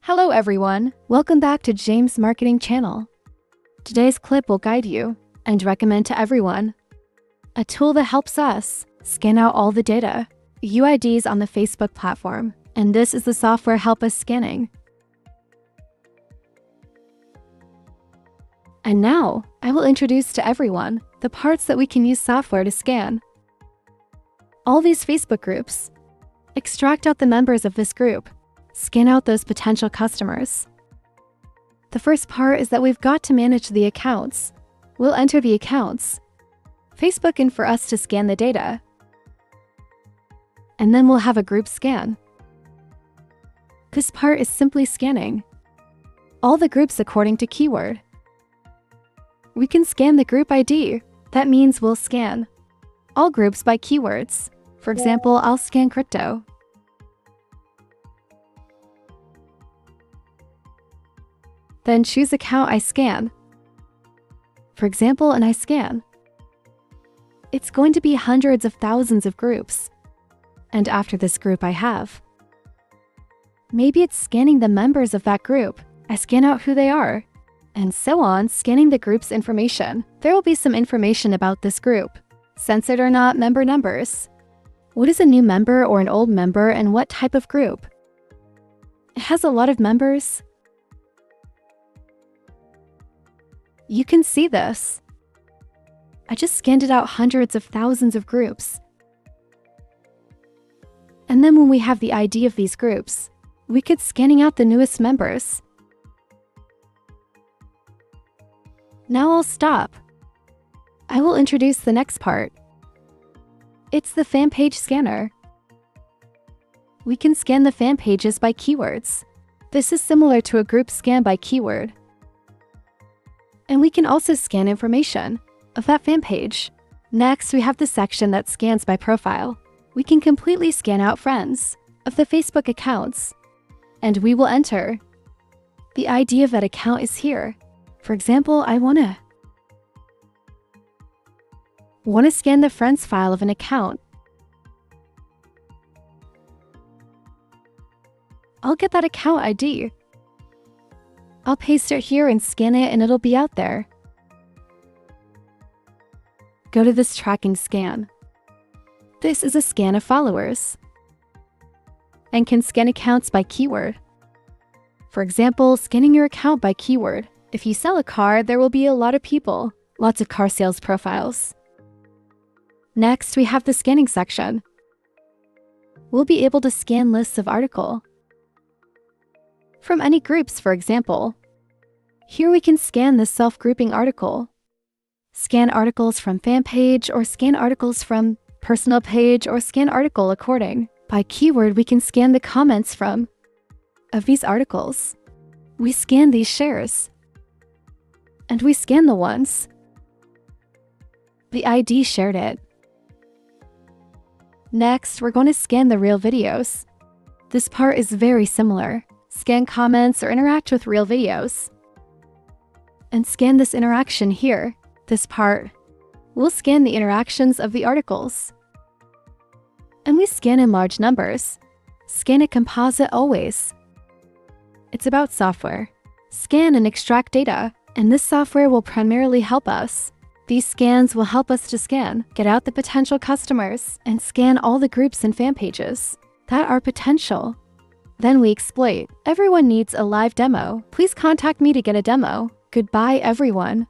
Hello everyone, welcome back to James Marketing Channel. Today's clip will guide you and recommend to everyone a tool that helps us scan out all the data, UIDs on the Facebook platform, and this is the software Help Us Scanning. And now, I will introduce to everyone the parts that we can use software to scan. All these Facebook groups. Extract out the members of this group. Scan out those potential customers. The first part is that we've got to manage the accounts. We'll enter the accounts, Facebook, and for us to scan the data. And then we'll have a group scan. This part is simply scanning all the groups according to keyword. We can scan the group ID. That means we'll scan all groups by keywords. For example, I'll scan crypto. Then choose account I scan. For example, and I scan. It's going to be hundreds of thousands of groups. And after this group I have. Maybe it's scanning the members of that group. I scan out who they are. And so on, scanning the group's information. There will be some information about this group. Censored or not, member numbers. What is a new member or an old member and what type of group? It has a lot of members. You can see this. I just scanned it out hundreds of thousands of groups. And then when we have the ID of these groups, we could scanning out the newest members. Now I'll stop. I will introduce the next part. It's the fan page scanner. We can scan the fan pages by keywords. This is similar to a group scan by keyword. And we can also scan information of that fan page. Next, we have the section that scans by profile. We can completely scan out friends of the Facebook accounts. And we will enter. The ID of that account is here. For example, I want to scan the friends file of an account. I'll get that account ID. I'll paste it here and scan it and it'll be out there. Go to this tracking scan. This is a scan of followers. And can scan accounts by keyword. For example, scanning your account by keyword. If you sell a car, there will be a lot of people, lots of car sales profiles. Next, we have the scanning section. We'll be able to scan lists of articles from any groups, for example. Here we can scan the self-grouping article. Scan articles from fan page or scan articles from personal page or scan article according. By keyword, we can scan the comments of these articles. We scan these shares. And we scan the ones the ID shared it. Next, we're going to scan the real videos. This part is very similar. Scan comments or interact with real videos. And scan this interaction here. This part. We'll scan the interactions of the articles. And we scan in large numbers. Scan a composite always. It's about software. Scan and extract data. And this software will primarily help us. These scans will help us to scan, get out the potential customers, and scan all the groups and fan pages that are potential. Then we exploit. Everyone needs a live demo. Please contact me to get a demo. Goodbye, everyone.